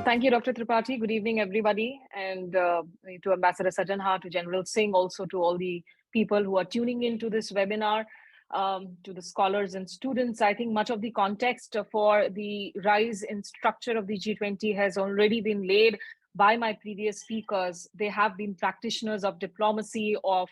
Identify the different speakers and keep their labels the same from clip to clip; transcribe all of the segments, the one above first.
Speaker 1: Thank you, Dr. Tripathi. Good evening, everybody. And to Ambassador Sajanha, to General Singh, also to all the people who are tuning into this webinar, to the scholars and students. I think much of the context for the rise in structure of the G20 has already been laid by my previous speakers. They have been practitioners of diplomacy, of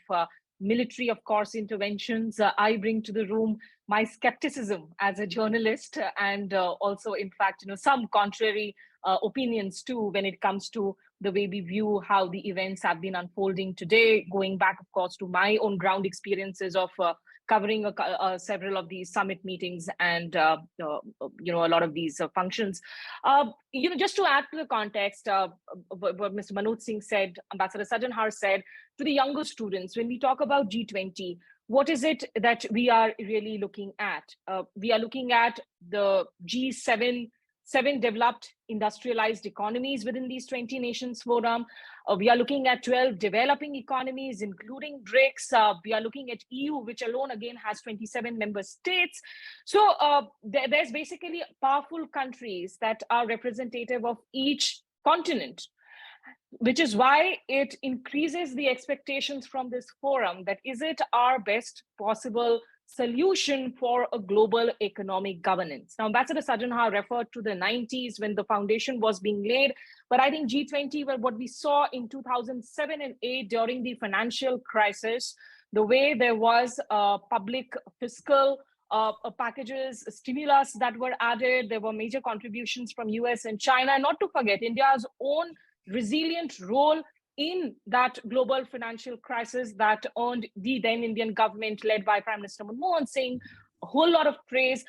Speaker 1: military, of course, interventions. I bring to the room my skepticism as a journalist and also, in fact, some contrary opinions too when it comes to the way we view how the events have been unfolding today, going back, of course, to my own ground experiences of covering several of these summit meetings and a lot of these functions. Just to add to the context, what Mr. Manoj Singh said, Ambassador Sajanhar said, to the younger students, when we talk about G20, what is it that we are really looking at? We are looking at the G7, seven developed industrialized economies within these 20 nations forum. We are looking at 12 developing economies, including BRICS. We are looking at EU, which alone again has 27 member states. So there's basically powerful countries that are representative of each continent, which is why it increases the expectations from this forum that is it our best possible solution for a global economic governance. Now, Ambassador Sajanha referred to the 90s when the foundation was being laid, but I think G20, well, what we saw in 2007 and 8 during the financial crisis, the way there was public fiscal packages, stimulus that were added, there were major contributions from US and China, not to forget India's own resilient role in that global financial crisis that earned the then Indian government led by Prime Minister Manmohan Singh a whole lot of praise.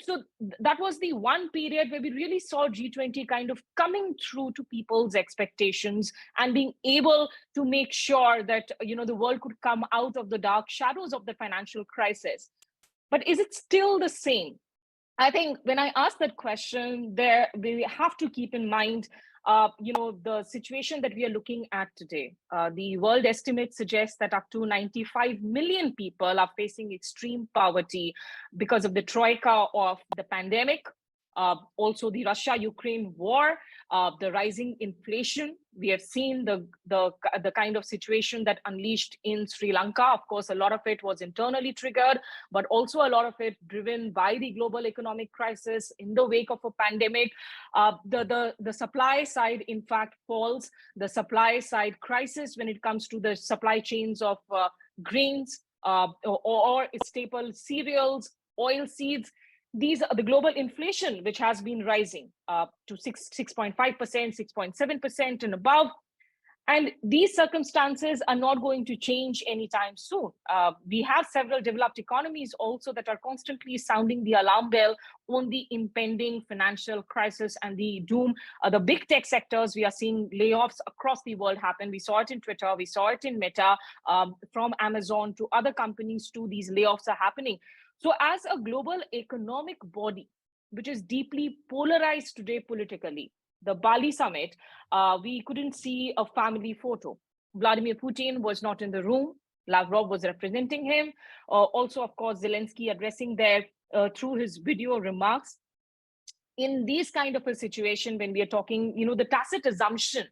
Speaker 1: So that was the one period where we really saw G20 kind of coming through to people's expectations and being able to make sure that the world could come out of the dark shadows of the financial crisis. But is it still the same? I think when I ask that question, we have to keep in mind the situation that we are looking at today. The world estimates suggest that up to 95 million people are facing extreme poverty because of the troika of the pandemic, also the Russia-Ukraine war, the rising inflation. We have seen the kind of situation that unleashed in Sri Lanka. Of course, a lot of it was internally triggered, but also a lot of it driven by the global economic crisis in the wake of a pandemic. The supply side, in fact, falls. The supply side crisis when it comes to the supply chains of grains or staple cereals, oil seeds. These are the global inflation, which has been rising to 6.5%, 6.7% and above. And these circumstances are not going to change anytime soon. We have several developed economies also that are constantly sounding the alarm bell on the impending financial crisis and the doom. The big tech sectors, we are seeing layoffs across the world happen. We saw it in Twitter, we saw it in Meta, from Amazon to other companies too, these layoffs are happening. So as a global economic body, which is deeply polarized today politically, the Bali summit, we couldn't see a family photo. Vladimir Putin was not in the room. Lavrov was representing him. Also, of course, Zelensky addressing there through his video remarks. In this kind of a situation, when we are talking, the tacit assumption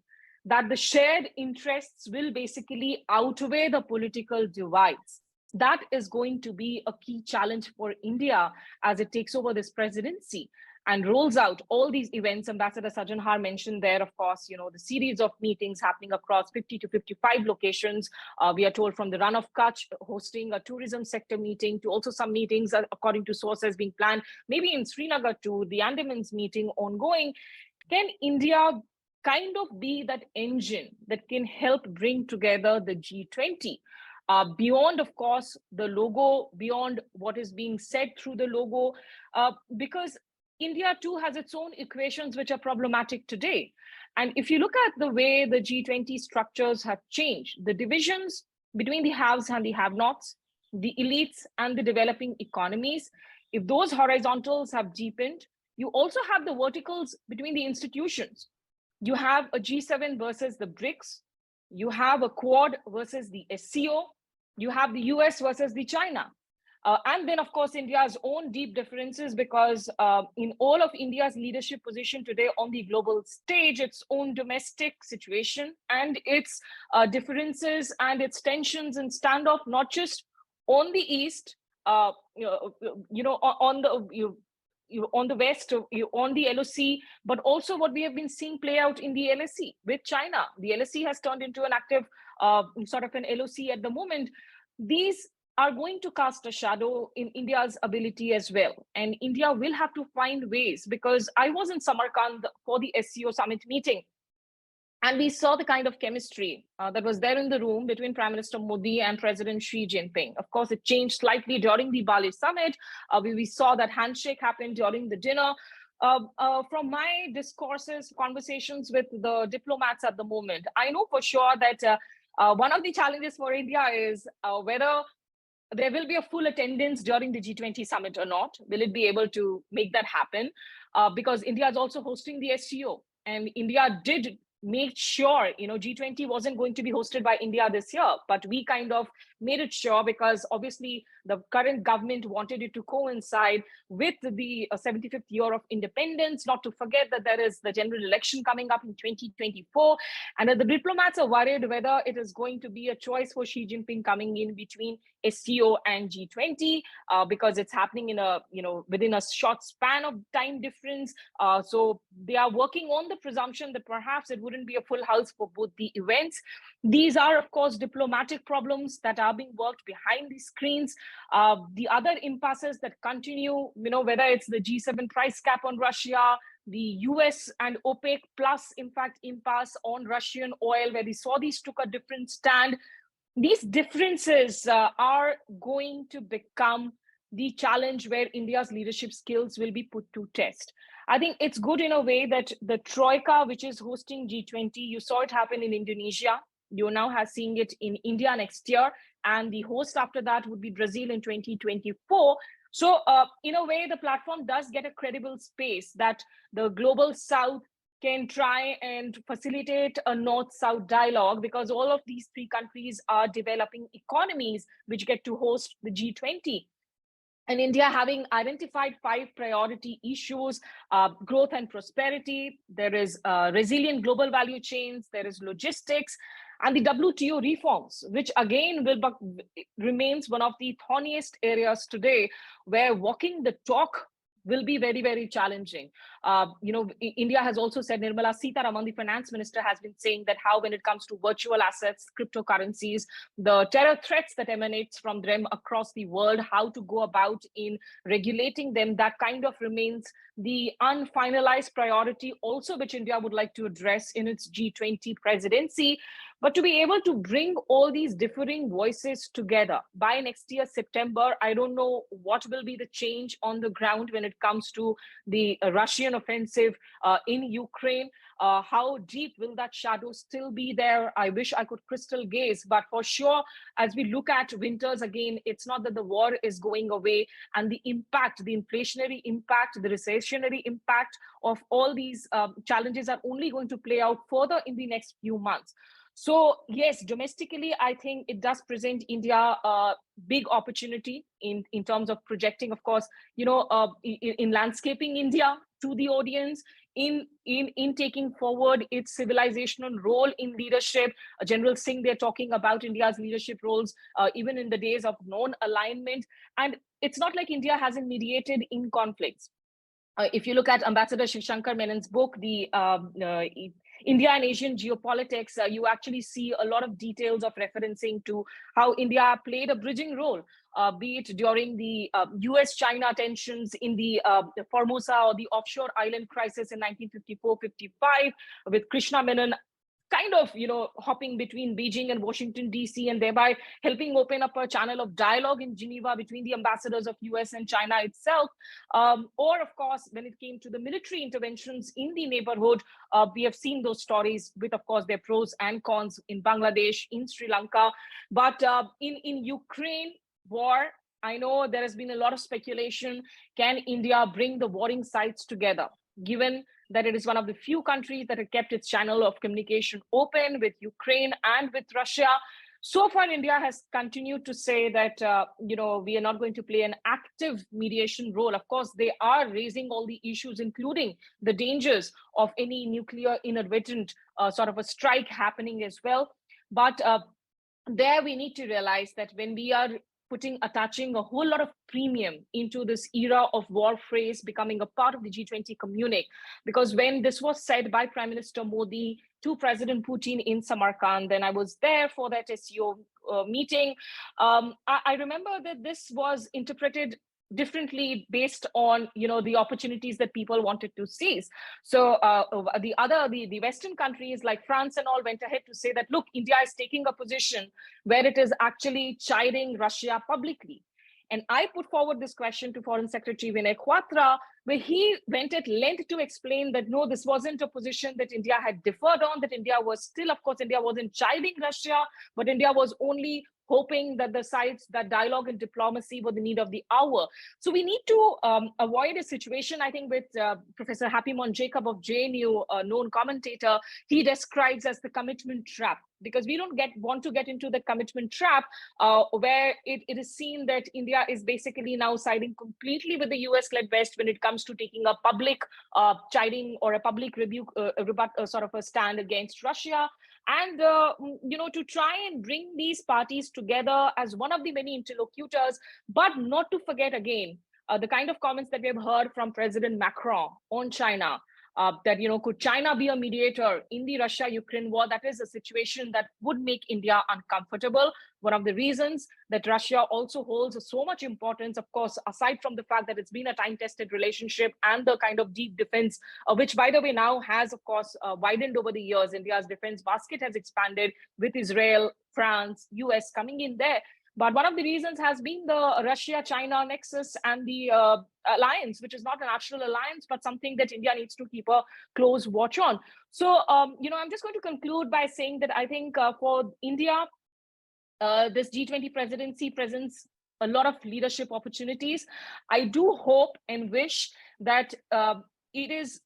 Speaker 1: that the shared interests will basically outweigh the political divides. That is going to be a key challenge for India as it takes over this presidency and rolls out all these events. Ambassador Sajanhar mentioned there, of course, the series of meetings happening across 50 to 55 locations. We are told from the Run of Kutch hosting a tourism sector meeting to also some meetings, according to sources, being planned, maybe in Srinagar too, the Andamans meeting ongoing. Can India kind of be that engine that can help bring together the G20? Beyond, of course, the logo, beyond what is being said through the logo, because India too has its own equations which are problematic today. And if you look at the way the G20 structures have changed, the divisions between the haves and the have-nots, the elites and the developing economies, if those horizontals have deepened, you also have the verticals between the institutions. You have a G7 versus the BRICS, you have a Quad versus the SCO, you have the US versus the China. And then, of course, India's own deep differences, because in all of India's leadership position today on the global stage, its own domestic situation and its differences and its tensions and standoff, not just on the east, on the on the west, on the LOC, but also what we have been seeing play out in the LSE with China. The LSE has turned into an active sort of an LOC at the moment. These are going to cast a shadow in India's ability as well. And India will have to find ways, because I was in Samarkand for the SCO summit meeting, and we saw the kind of chemistry that was there in the room between Prime Minister Modi and President Xi Jinping. Of course, it changed slightly during the Bali summit. We saw that handshake happen during the dinner. From my discourses, conversations with the diplomats at the moment, I know for sure that one of the challenges for India is whether there will be a full attendance during the G20 summit or not. Will it be able to make that happen? Because India is also hosting the SCO, and India did make sure, G20 wasn't going to be hosted by India this year, but we kind of made it sure, because obviously the current government wanted it to coincide with the 75th year of independence, not to forget that there is the general election coming up in 2024. And the diplomats are worried whether it is going to be a choice for Xi Jinping coming in between SCO and G20, because it's happening in within a short span of time difference. So they are working on the presumption that perhaps it wouldn't be a full house for both the events. These are, of course, diplomatic problems that are being worked behind the screens. The other impasses that continue, whether it's the G7 price cap on Russia, the US and OPEC plus, in fact, impasse on Russian oil, where the Saudis took a different stand. These differences are going to become the challenge where India's leadership skills will be put to test. I think it's good in a way that the Troika, which is hosting G20, you saw it happen in Indonesia. You now are seeing it in India next year. And the host after that would be Brazil in 2024. So in a way, the platform does get a credible space that the global South can try and facilitate a North-South dialogue, because all of these three countries are developing economies which get to host the G20. And India having identified 5 priority issues, growth and prosperity, there is resilient global value chains, there is logistics, and the WTO reforms, which again remains one of the thorniest areas today, where walking the talk will be very, very challenging. India has also said, Nirmala Sitharaman, the finance minister, has been saying that how when it comes to virtual assets, cryptocurrencies, the terror threats that emanates from them across the world, how to go about in regulating them, that kind of remains the unfinalized priority also, which India would like to address in its G20 presidency. But to be able to bring all these differing voices together by next year, September, I don't know what will be the change on the ground when it comes to the Russian offensive in Ukraine. How deep will that shadow still be there? I wish I could crystal gaze, but for sure, as we look at winters again, it's not that the war is going away, and the impact, the inflationary impact, the recessionary impact of all these challenges are only going to play out further in the next few months. So yes, domestically, I think it does present India a big opportunity in terms of projecting, of course, in landscaping India to the audience, in taking forward its civilizational role in leadership. General Singh, they're talking about India's leadership roles, even in the days of non-alignment. And it's not like India hasn't mediated in conflicts. If you look at Ambassador Shivshankar Menon's book, the India and Asian Geopolitics, you actually see a lot of details of referencing to how India played a bridging role, be it during the US-China tensions in the Formosa or the offshore island crisis in 1954-55, with Krishna Menon kind of, hopping between Beijing and Washington, D.C., and thereby helping open up a channel of dialogue in Geneva between the ambassadors of US and China itself. Or, of course, when it came to the military interventions in the neighborhood, we have seen those stories with, of course, their pros and cons in Bangladesh, in Sri Lanka. But in Ukraine war, I know there has been a lot of speculation. Can India bring the warring sides together, given that it is one of the few countries that have kept its channel of communication open with Ukraine and with Russia? So far, India has continued to say that, we are not going to play an active mediation role. Of course, they are raising all the issues, including the dangers of any nuclear inadvertent sort of a strike happening as well. But there we need to realize that when we are attaching a whole lot of premium into this era of war phrase becoming a part of the G20 communique, because when this was said by Prime Minister Modi to President Putin in Samarkand, and I was there for that SEO meeting, I remember that this was interpreted differently based on the opportunities that people wanted to seize. So the Western countries like France and all went ahead to say that, look, India is taking a position where it is actually chiding Russia publicly. And I put forward this question to Foreign Secretary Vinay Quatra, where he went at length to explain that no, this wasn't a position that India had differed on, that India was still, of course, India wasn't chiding Russia, but India was only hoping that the sides, that dialogue and diplomacy were the need of the hour. So we need to avoid a situation, I think, with Professor Happymon Jacob of JNU, a known commentator, he describes as the commitment trap, because we don't want to get into the commitment trap where it is seen that India is basically now siding completely with the US-led West when it comes to taking a public chiding or a public rebuke, sort of a stand against Russia. And, to try and bring these parties together as one of the many interlocutors, but not to forget again, the kind of comments that we have heard from President Macron on China, that, could China be a mediator in the Russia-Ukraine war? That is a situation that would make India uncomfortable. One of the reasons that Russia also holds so much importance, of course, aside from the fact that it's been a time-tested relationship and the kind of deep defense, which, by the way, now has, of course, widened over the years. India's defense basket has expanded with Israel, France, US coming in there. But one of the reasons has been the Russia-China nexus and the alliance, which is not a natural alliance, but something that India needs to keep a close watch on. So, I'm just going to conclude by saying that I think for India, this G20 presidency presents a lot of leadership opportunities. I do hope and wish that it is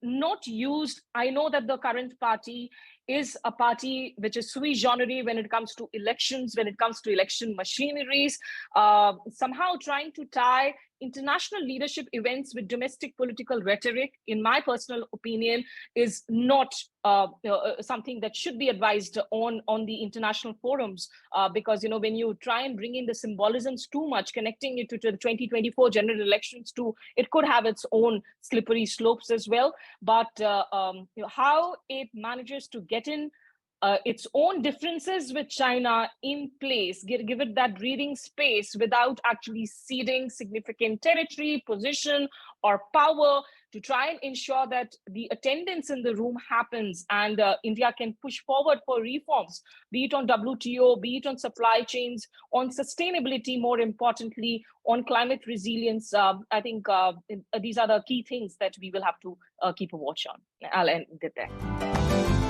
Speaker 1: not used. I know that the current party is a party which is sui generis when it comes to elections, when it comes to election machineries, somehow trying to tie international leadership events with domestic political rhetoric, in my personal opinion, is not something that should be advised on the international forums, because when you try and bring in the symbolisms too much, connecting it to the 2024 general elections too, it could have its own slippery slopes as well. But how it manages to get in its own differences with China in place, give it that breathing space without actually ceding significant territory, position, or power, to try and ensure that the attendance in the room happens and India can push forward for reforms, be it on WTO, be it on supply chains, on sustainability, more importantly, on climate resilience. I think these are the key things that we will have to keep a watch on. I'll end it there.